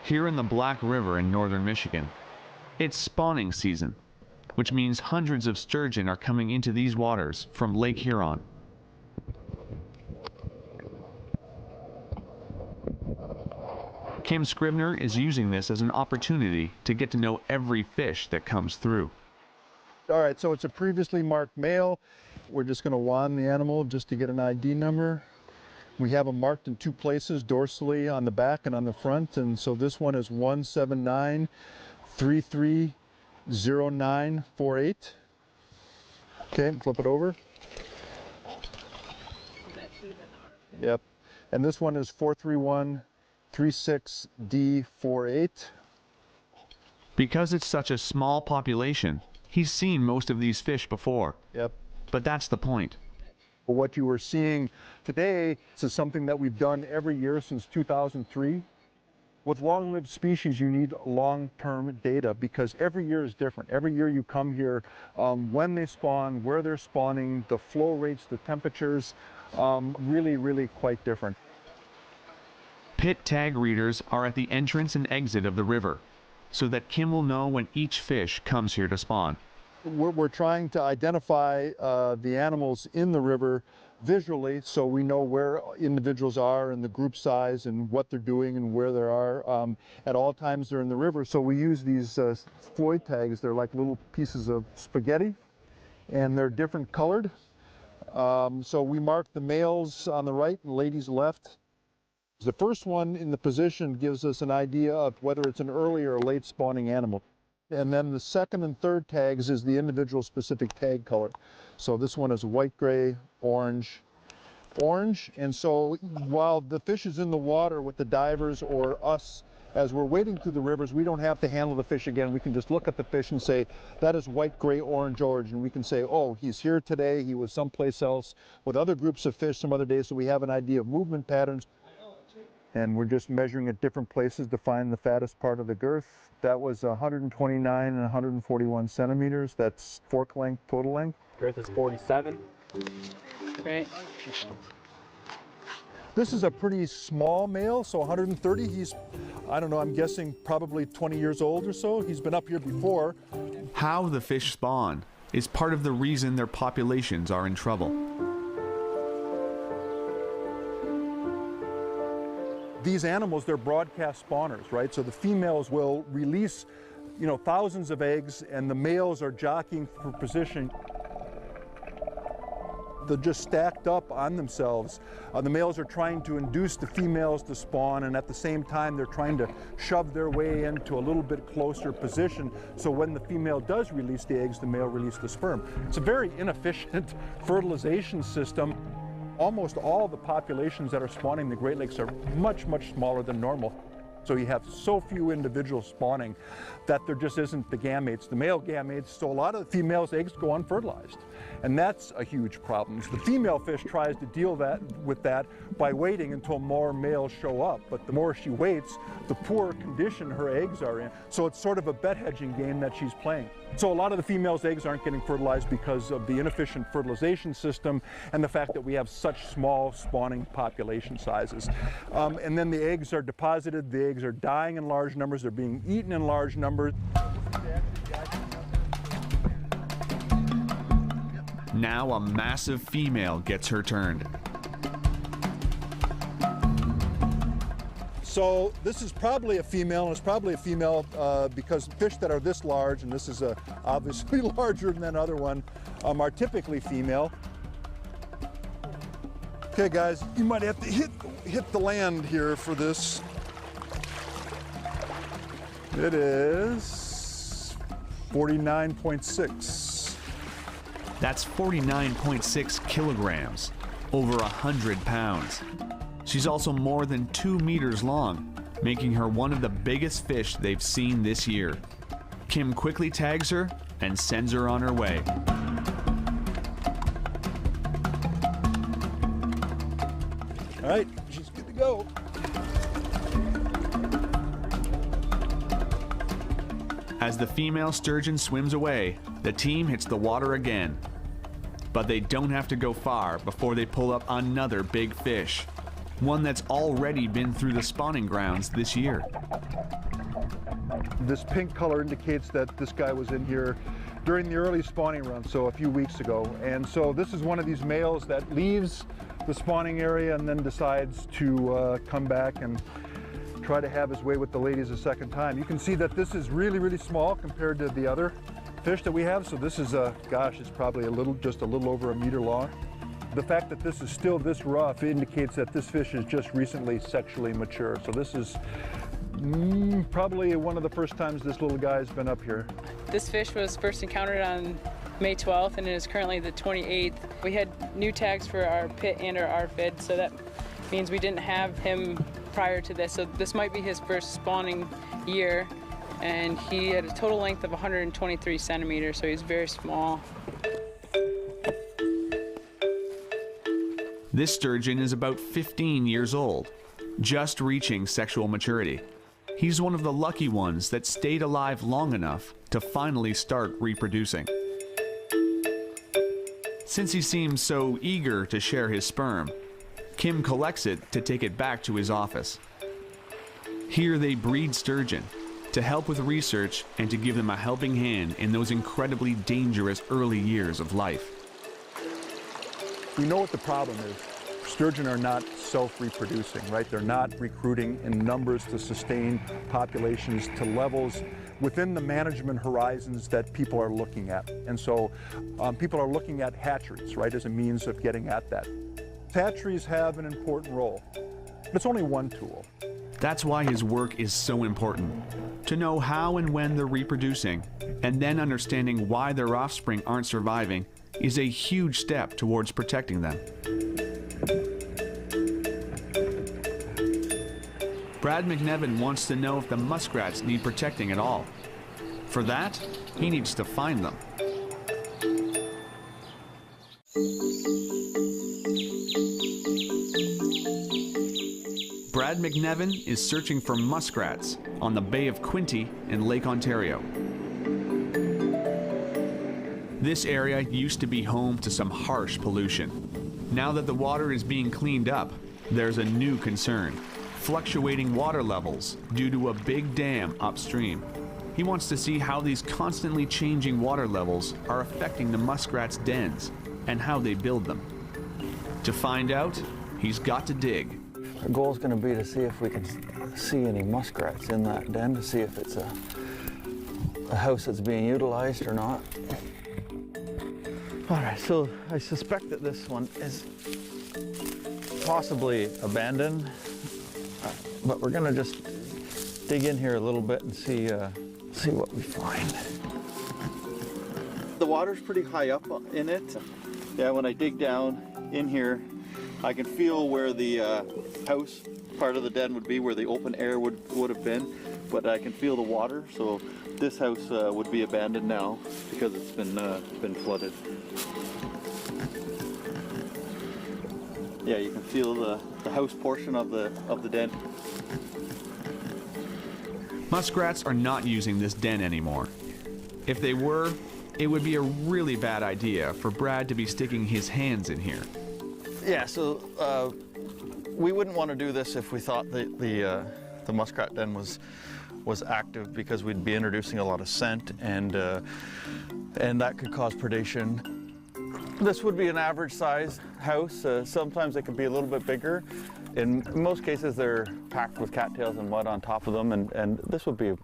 here in the Black River in northern Michigan. It's spawning season, which means hundreds of sturgeon are coming into these waters from Lake Huron. Kim Scribner is using this as an opportunity to get to know every fish that comes through. All right, so it's a previously marked male. We're just going to wand the animal just to get an ID number. We have them marked in two places, dorsally on the back and on the front. And so this one is 179330948. Okay, flip it over. Yep. And this one is 43136D48. Because it's such a small population, he's seen most of these fish before. Yep. But that's the point. What you are seeing today is something that we've done every year since 2003. With long-lived species, you need long-term data because every year is different. Every year you come here, when they spawn, where they're spawning, the flow rates, the temperatures, really quite different. Pit tag readers are at the entrance and exit of the river, so that Kim will know when each fish comes here to spawn. We're trying to identify the animals in the river visually so we know where individuals are and the group size and what they're doing and where they are at all times they're in the river. So we use these Floyd tags. They're like little pieces of spaghetti and they're different colored. So we mark the males on the right and ladies left. The first one in the position gives us an idea of whether it's an early or late spawning animal. And then the second and third tags is the individual specific tag color. So this one is white, gray, orange, orange. And so while the fish is in the water with the divers or us, as we're wading through the rivers, we don't have to handle the fish again. We can just look at the fish and say, that is white, gray, orange, orange. And we can say, oh, he's here today. He was someplace else with other groups of fish some other days. So we have an idea of movement patterns. And we're just measuring at different places to find the fattest part of the girth. That was 129 and 141 centimeters. That's fork length, total length. Girth is 47. Great. This is a pretty small male, so 130. He's, I don't know, I'm guessing probably 20 years old or so. He's been up here before. How the fish spawn is part of the reason their populations are in trouble. These animals, they're broadcast spawners, right? So the females will release, thousands of eggs, and the males are jockeying for position. They're just stacked up on themselves. The males are trying to induce the females to spawn, and at the same time, they're trying to shove their way into a little bit closer position. So when the female does release the eggs, the male releases the sperm. It's a very inefficient fertilization system. Almost all the populations that are spawning in the Great Lakes are much smaller than normal. So you have so few individuals spawning that there just isn't the gametes, the male gametes. So a lot of the females' eggs go unfertilized. And that's a huge problem. So the female fish tries to deal with that by waiting until more males show up. But the more she waits, the poorer condition her eggs are in. So it's sort of a bet hedging game that she's playing. So a lot of the females' eggs aren't getting fertilized because of the inefficient fertilization system and the fact that we have such small spawning population sizes. And then the eggs are deposited, the eggs are dying in large numbers, they're being eaten in large numbers. Now a massive female gets her turn. So this is probably a female, and it's probably a female because fish that are this large, and this is obviously larger than that other one, are typically female. Okay guys, you might have to hit the land here for this. It is 49.6. That's 49.6 kilograms, over 100 pounds. She's also more than 2 meters long, making her one of the biggest fish they've seen this year. Kim quickly tags her and sends her on her way. All right, she's good to go. As the female sturgeon swims away, the team hits the water again. But they don't have to go far before they pull up another big fish. one that's already been through the spawning grounds this year. This pink color indicates that this guy was in here during the early spawning run, so a few weeks ago. And so this is one of these males that leaves the spawning area and then decides to come back and try to have his way with the ladies a second time. You can see that this is really, really small compared to the other fish that we have. So this is gosh, it's probably just a little over a meter long. The fact that this is still this rough indicates that this fish is just recently sexually mature. So this is probably one of the first times this little guy's been up here. This fish was first encountered on May 12th and it is currently the 28th. We had new tags for our pit and our RFID, so that means we didn't have him prior to this. So this might be his first spawning year, and he had a total length of 123 centimeters, so he's very small. This sturgeon is about 15 years old, just reaching sexual maturity. He's one of the lucky ones that stayed alive long enough to finally start reproducing. Since he seems so eager to share his sperm, Kim collects it to take it back to his office. Here they breed sturgeon to help with research and to give them a helping hand in those incredibly dangerous early years of life. We know what the problem is. Sturgeon are not self-reproducing, right? They're not recruiting in numbers to sustain populations to levels within the management horizons that people are looking at. And so people are looking at hatcheries, right, as a means of getting at that. Hatcheries have an important role, but it's only one tool. That's why his work is so important. To know how and when they're reproducing, and then understanding why their offspring aren't surviving, is a huge step towards protecting them. Brad McNevin wants to know if the muskrats need protecting at all. For that, he needs to find them. Brad McNevin is searching for muskrats on the Bay of Quinte in Lake Ontario. This area used to be home to some harsh pollution. Now that the water is being cleaned up, there's a new concern: fluctuating water levels due to a big dam upstream. He wants to see how these constantly changing water levels are affecting the muskrats' dens and how they build them. To find out, he's got to dig. Our goal is going to be to see if we can see any muskrats in that den, to see if it's a house that's being utilized or not. All right, so I suspect that this one is possibly abandoned, but we're going to just dig in here a little bit and see what we find. The water's pretty high up in it. Yeah, when I dig down in here, I can feel where the house part of the den would be, where the open air would have been, but I can feel the water. So this house would be abandoned now because it's been flooded. Yeah, you can feel the house portion of the den. Muskrats are not using this den anymore. If they were, it would be a really bad idea for Brad to be sticking his hands in here. Yeah, so we wouldn't want to do this if we thought the muskrat den was active, because we'd be introducing a lot of scent, and that could cause predation. This would be an average size house. Sometimes it could be a little bit bigger. In most cases, they're packed with cattails and mud on top of them, and this would be a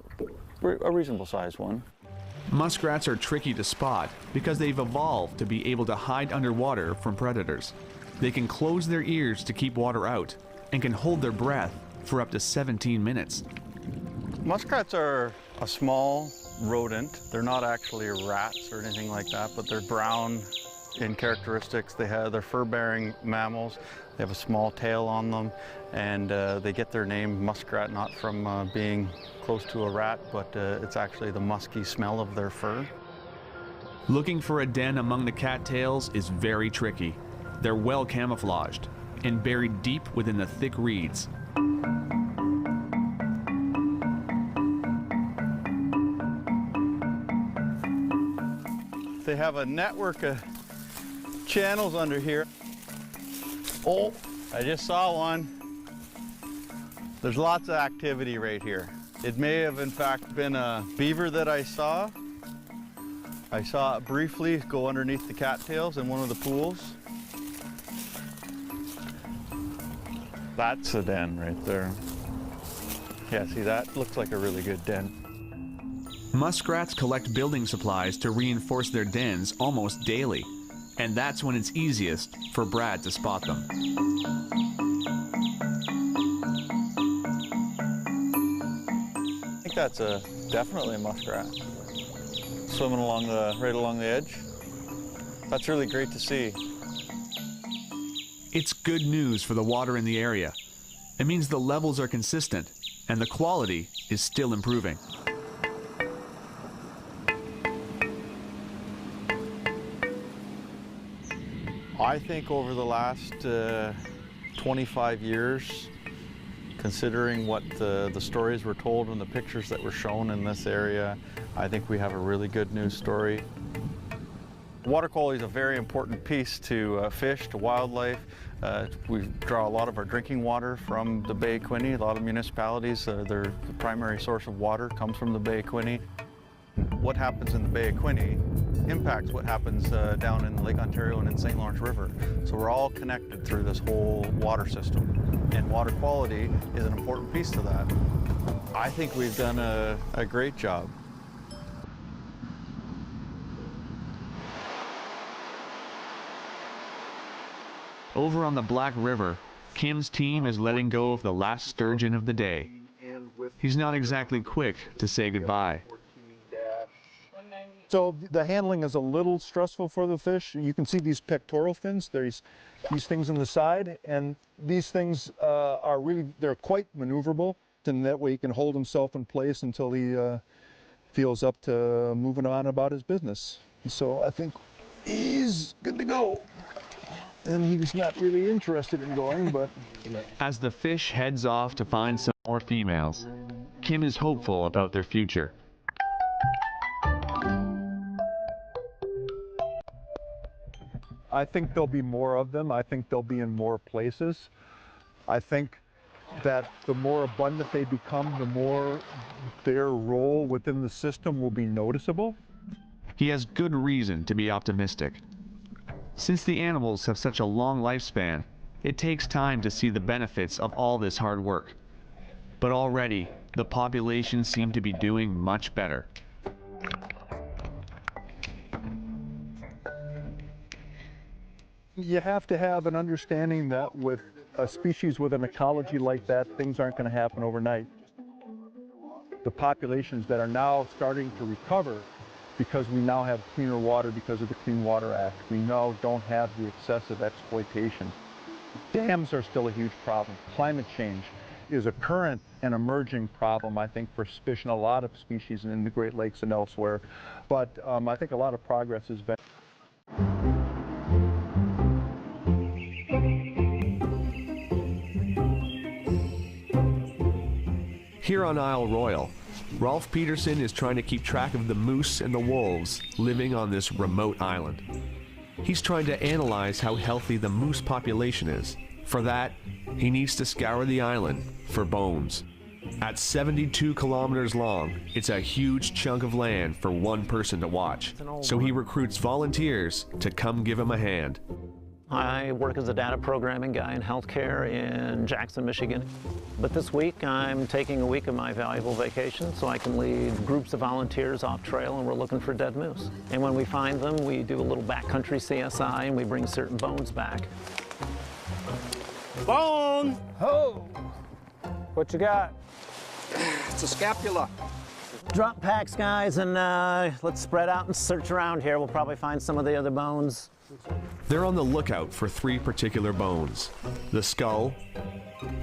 reasonable sized one. Muskrats are tricky to spot because they've evolved to be able to hide underwater from predators. They can close their ears to keep water out and can hold their breath for up to 17 minutes. Muskrats are a small rodent. They're not actually rats or anything like that, but they're brown in characteristics. They're fur-bearing mammals. They have a small tail on them, and they get their name muskrat not from being close to a rat, but it's actually the musky smell of their fur. Looking for a den among the cattails is very tricky. They're well camouflaged and buried deep within the thick reeds. They have a network of channels under here. Oh, I just saw one. There's lots of activity right here. It may have in fact been a beaver that I saw. I saw it briefly go underneath the cattails in one of the pools. That's a den right there. Yeah, see, that looks like a really good den. Muskrats collect building supplies to reinforce their dens almost daily, and that's when it's easiest for Brad to spot them. I think that's definitely a muskrat. Swimming along right along the edge. That's really great to see. It's good news for the water in the area. It means the levels are consistent and the quality is still improving. I think over the last 25 years, considering what the stories were told and the pictures that were shown in this area, I think we have a really good news story. Water quality is a very important piece to fish, to wildlife. We draw a lot of our drinking water from the Bay of Quinte. A lot of municipalities, their primary source of water comes from the Bay of Quinte. What happens in the Bay of Quinte impacts what happens down in Lake Ontario and in St. Lawrence River. So we're all connected through this whole water system. And water quality is an important piece to that. I think we've done a great job. Over on the Black River, Kim's team is letting go of the last sturgeon of the day. He's not exactly quick to say goodbye. So the handling is a little stressful for the fish. You can see these pectoral fins. There's these things on the side, and these things they're quite maneuverable, and that way he can hold himself in place until he feels up to moving on about his business. So I think he's good to go. And he's not really interested in going, but... As the fish heads off to find some more females, Kim is hopeful about their future. I think there'll be more of them. I think they'll be in more places. I think that the more abundant they become, the more their role within the system will be noticeable. He has good reason to be optimistic. Since the animals have such a long lifespan, it takes time to see the benefits of all this hard work. But already, the populations seem to be doing much better. You have to have an understanding that with a species with an ecology like that, things aren't going to happen overnight. The populations that are now starting to recover because we now have cleaner water because of the Clean Water Act. We now don't have the excessive exploitation. Dams are still a huge problem. Climate change is a current and emerging problem, I think, for fish and a lot of species in the Great Lakes and elsewhere. But I think a lot of progress has been. Here on Isle Royale, Rolf Peterson is trying to keep track of the moose and the wolves living on this remote island. He's trying to analyze how healthy the moose population is. For that, he needs to scour the island for bones. At 72 kilometers long, it's a huge chunk of land for one person to watch. So he recruits volunteers to come give him a hand. I work as a data programming guy in healthcare in Jackson, Michigan. But this week, I'm taking a week of my valuable vacation so I can lead groups of volunteers off trail, and we're looking for dead moose. And when we find them, we do a little backcountry CSI and we bring certain bones back. Bone! Oh! What you got? It's a scapula. Drop packs, guys, and let's spread out and search around here. We'll probably find some of the other bones. They're on the lookout for three particular bones: the skull,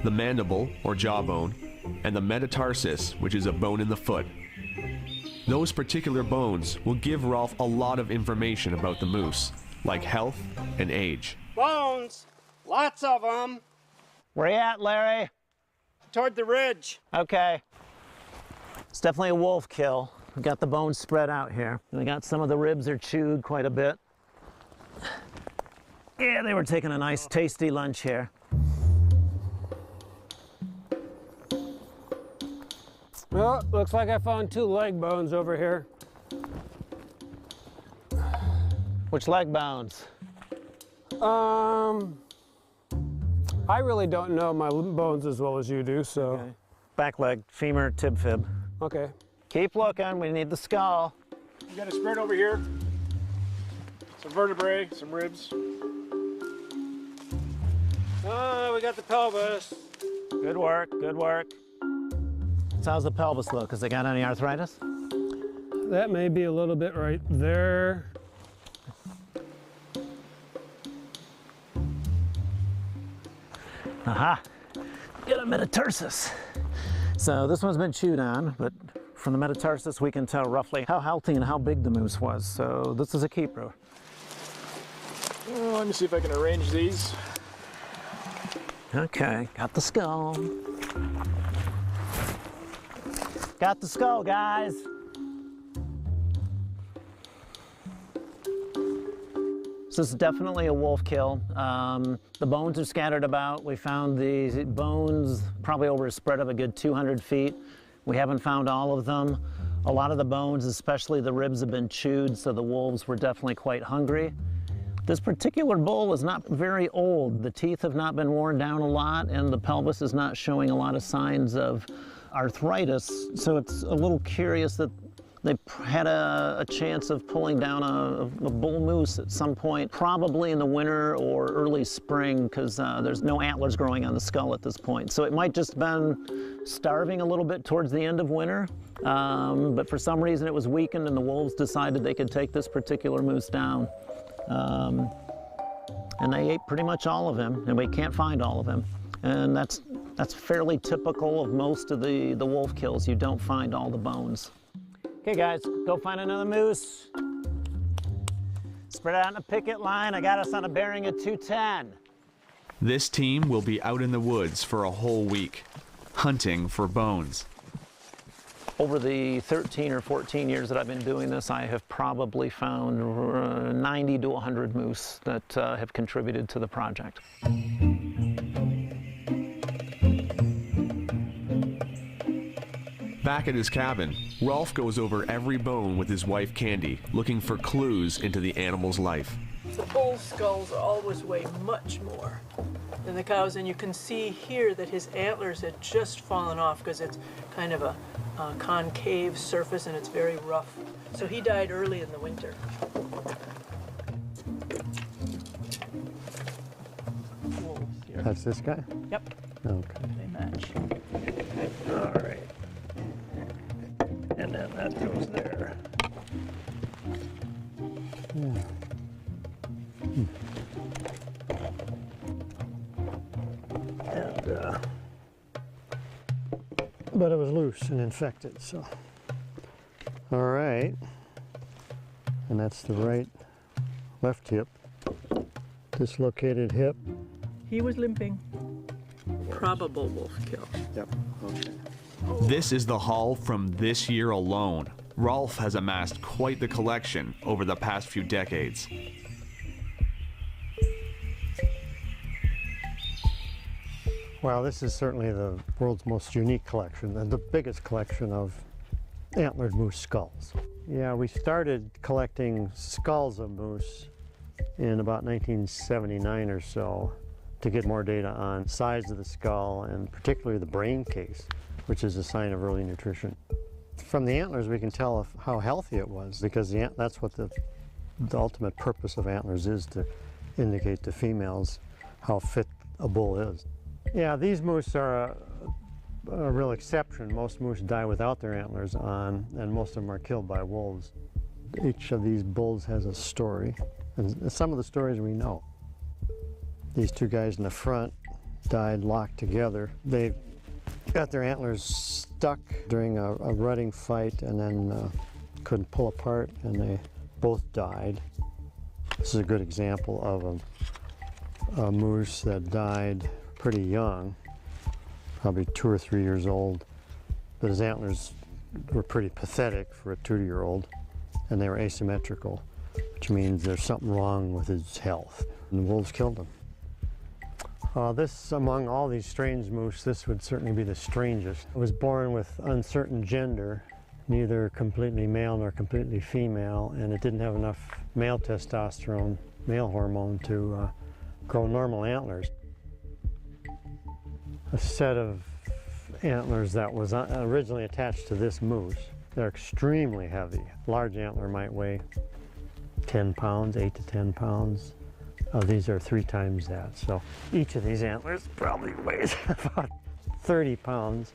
the mandible or jawbone, and the metatarsus, which is a bone in the foot. Those particular bones will give Rolf a lot of information about the moose, like health and age. Bones! Lots of them. Where you at, Larry? Toward the ridge. Okay. It's definitely a wolf kill. We've got the bones spread out here. We got some of the ribs are chewed quite a bit. Yeah, they were taking a nice tasty lunch here. Well, looks like I found 2 leg bones over here. Which leg bones? I really don't know my bones as well as you do, so. Okay. Back leg, femur, tib fib. Okay. Keep looking, we need the skull. You got a spread over here. Some vertebrae, some ribs. Oh, we got the pelvis. Good work, good work. So how's the pelvis look? Has it got any arthritis? That may be a little bit right there. Aha, get a metatarsus. So this one's been chewed on, but from the metatarsus we can tell roughly how healthy and how big the moose was. So this is a keeper. Well, let me see if I can arrange these. Okay, got the skull. Got the skull, guys. So this is definitely a wolf kill. The bones are scattered about. We found the bones probably over a spread of a good 200 feet. We haven't found all of them. A lot of the bones, especially the ribs, have been chewed, so the wolves were definitely quite hungry. This particular bull was not very old. The teeth have not been worn down a lot, and the pelvis is not showing a lot of signs of arthritis. So it's a little curious that they had a chance of pulling down a bull moose at some point, probably in the winter or early spring, because there's no antlers growing on the skull at this point. So it might just been starving a little bit towards the end of winter, but for some reason it was weakened and the wolves decided they could take this particular moose down. And they ate pretty much all of him, and we can't find all of him. And that's fairly typical of most of the wolf kills. You don't find all the bones. Okay guys, go find another moose. Spread out in a picket line. I got us on a bearing of 210. This team will be out in the woods for a whole week, hunting for bones. Over the 13 or 14 years that I've been doing this, I have probably found 90 to 100 moose that have contributed to the project. Back at his cabin, Rolf goes over every bone with his wife Candy, looking for clues into the animal's life. The bull skulls always weigh much more than the cows, and you can see here that his antlers had just fallen off because it's kind of a concave surface and it's very rough. So he died early in the winter. That's this guy? Yep. Okay. They match. All right. And then that goes there. Yeah. And But it was loose and infected, so. All right. And that's the right, left hip. Dislocated hip. He was limping. Probable wolf kill. Yep. Okay. This is the haul from this year alone. Rolf has amassed quite the collection over the past few decades. Well, this is certainly the world's most unique collection and the biggest collection of antlered moose skulls. Yeah, we started collecting skulls of moose in about 1979 or so to get more data on size of the skull and particularly the brain case, which is a sign of early nutrition. From the antlers, we can tell how healthy it was because that's what the ultimate purpose of antlers is, to indicate to females how fit a bull is. Yeah, these moose are a real exception. Most moose die without their antlers on, and most of them are killed by wolves. Each of these bulls has a story, and some of the stories we know. These two guys in the front died locked together. They got their antlers stuck during a rutting fight and then couldn't pull apart, and they both died. This is a good example of a moose that died pretty young, probably 2 or 3 years old, but his antlers were pretty pathetic for a 2-year-old, and they were asymmetrical, which means there's something wrong with his health. And the wolves killed him. This, among all these strange moose, this would certainly be the strangest. It was born with uncertain gender, neither completely male nor completely female, and it didn't have enough male testosterone, male hormone, to grow normal antlers. A set of antlers that was originally attached to this moose. They're extremely heavy. Large antler might weigh 10 pounds, 8 to 10 pounds. These are 3 times that. So each of these antlers probably weighs about 30 pounds.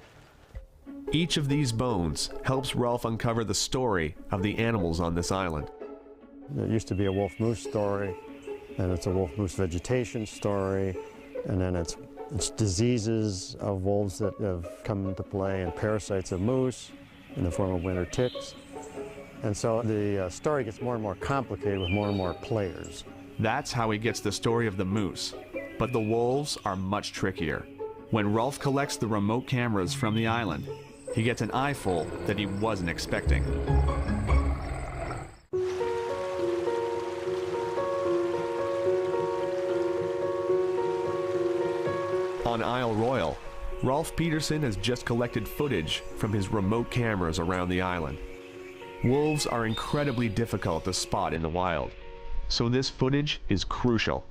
Each of these bones helps Ralph uncover the story of the animals on this island. There used to be a wolf-moose story, and it's a wolf-moose vegetation story, and then it's diseases of wolves that have come into play, and parasites of moose in the form of winter ticks. And so the story gets more and more complicated with more and more players. That's how he gets the story of the moose. But the wolves are much trickier. When Ralph collects the remote cameras from the island, he gets an eyeful that he wasn't expecting. On Isle Royale, Rolf Peterson has just collected footage from his remote cameras around the island. Wolves are incredibly difficult to spot in the wild, so this footage is crucial.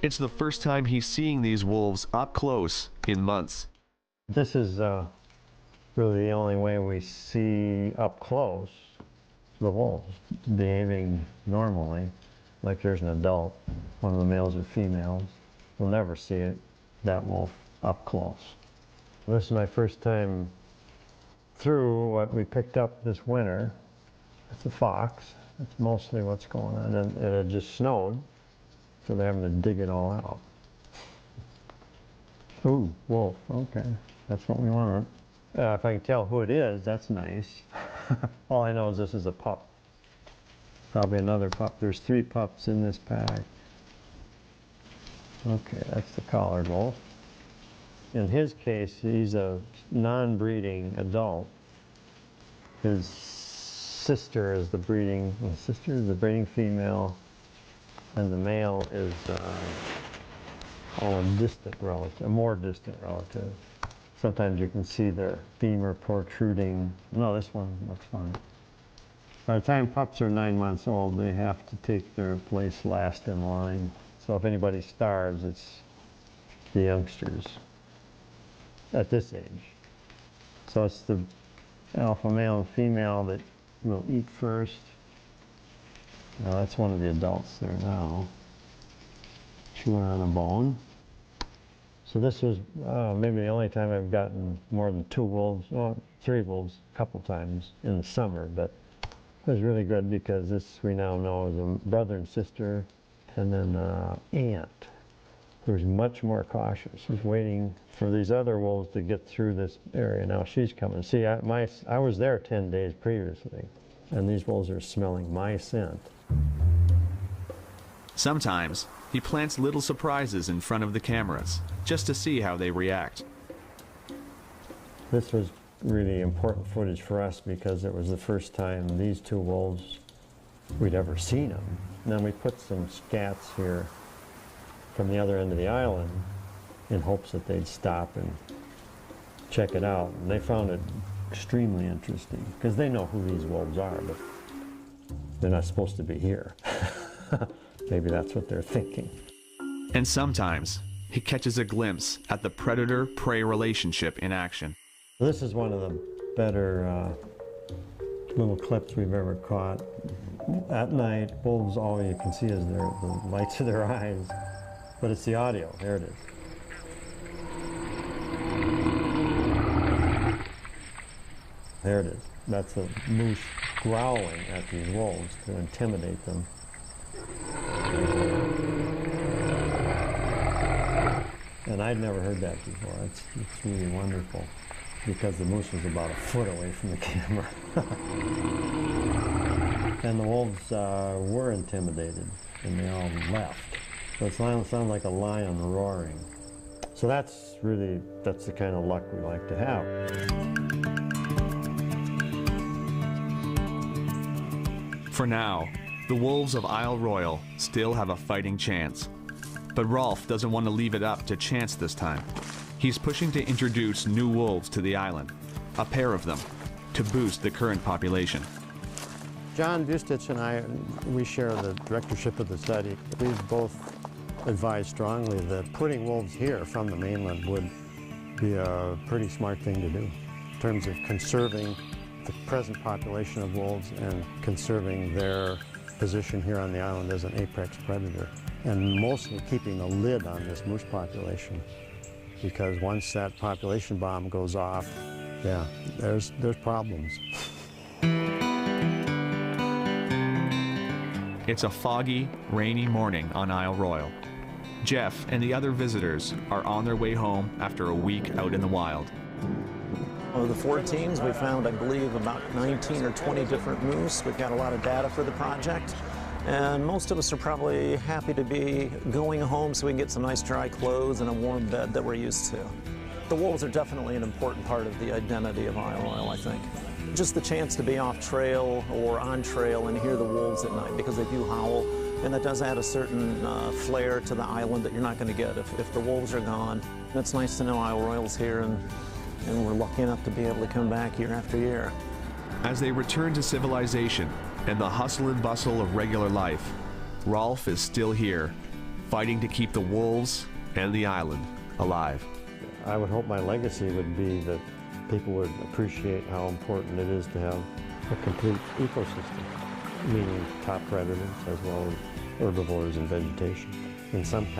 It's the first time he's seeing these wolves up close in months. This is really the only way we see up close the wolves behaving normally, like there's an adult, one of the males or females. We'll never see it, that wolf, up close. This is my first time through what we picked up this winter. It's a fox. That's mostly what's going on. And it had just snowed, so they're having to dig it all out. Ooh, wolf, okay. That's what we want. If I can tell who it is, that's nice. All I know is this is a pup. Probably another pup. There's 3 pups in this pack. Okay, that's the collared wolf. In his case, he's a non-breeding adult. His sister is the breeding female, and the male is a distant relative, a more distant relative. Sometimes you can see their femur protruding. No, this one looks fine. By the time pups are 9 months old, they have to take their place last in line. So if anybody starves, it's the youngsters at this age. So it's the alpha male and female that will eat first. Now that's one of the adults there now, chewing on a bone. So this was maybe the only time I've gotten more than 2 wolves, well, 3 wolves a couple times in the summer, but it was really good because this we now know is a brother and sister, and then aunt, who's much more cautious. She's waiting for these other wolves to get through this area. Now she's coming. See, I was there 10 days previously, and these wolves are smelling my scent. Sometimes he plants little surprises in front of the cameras, just to see how they react. This was really important footage for us because it was the first time these 2 wolves, we'd ever seen them. And then we put some scats here from the other end of the island in hopes that they'd stop and check it out. And they found it extremely interesting because they know who these wolves are, but they're not supposed to be here. Maybe that's what they're thinking. And sometimes he catches a glimpse at the predator-prey relationship in action. This is one of the better little clips we've ever caught. At night, wolves, all you can see is the lights of their eyes, but it's the audio. There it is. There it is. That's a moose growling at these wolves to intimidate them. And I'd never heard that before. It's really wonderful because the moose was about a foot away from the camera. And the wolves were intimidated and they all left. So it sounds like a lion roaring. So that's the kind of luck we like to have. For now, the wolves of Isle Royale still have a fighting chance. But Rolf doesn't want to leave it up to chance this time. He's pushing to introduce new wolves to the island, a pair of them, to boost the current population. John Bustich and I, we share the directorship of the study. We've both advised strongly that putting wolves here from the mainland would be a pretty smart thing to do in terms of conserving the present population of wolves and conserving their position here on the island as an apex predator, and mostly keeping a lid on this moose population, because once that population bomb goes off, yeah, there's problems. It's a foggy, rainy morning on Isle Royale. Jeff and the other visitors are on their way home after a week out in the wild. Of the 4 teams, we found, I believe, about 19 or 20 different moose. We've got a lot of data for the project, and most of us are probably happy to be going home so we can get some nice dry clothes and a warm bed that we're used to. The wolves are definitely an important part of the identity of Isle Royale, I think. Just the chance to be off trail or on trail and hear the wolves at night, because they do howl, and that does add a certain flair to the island that you're not going to get if the wolves are gone. And it's nice to know Isle Royale's here, and we're lucky enough to be able to come back year after year. As they return to civilization and the hustle and bustle of regular life, Rolf is still here, fighting to keep the wolves and the island alive. I would hope my legacy would be that people would appreciate how important it is to have a complete ecosystem, meaning top predators as well as herbivores and vegetation in some kind.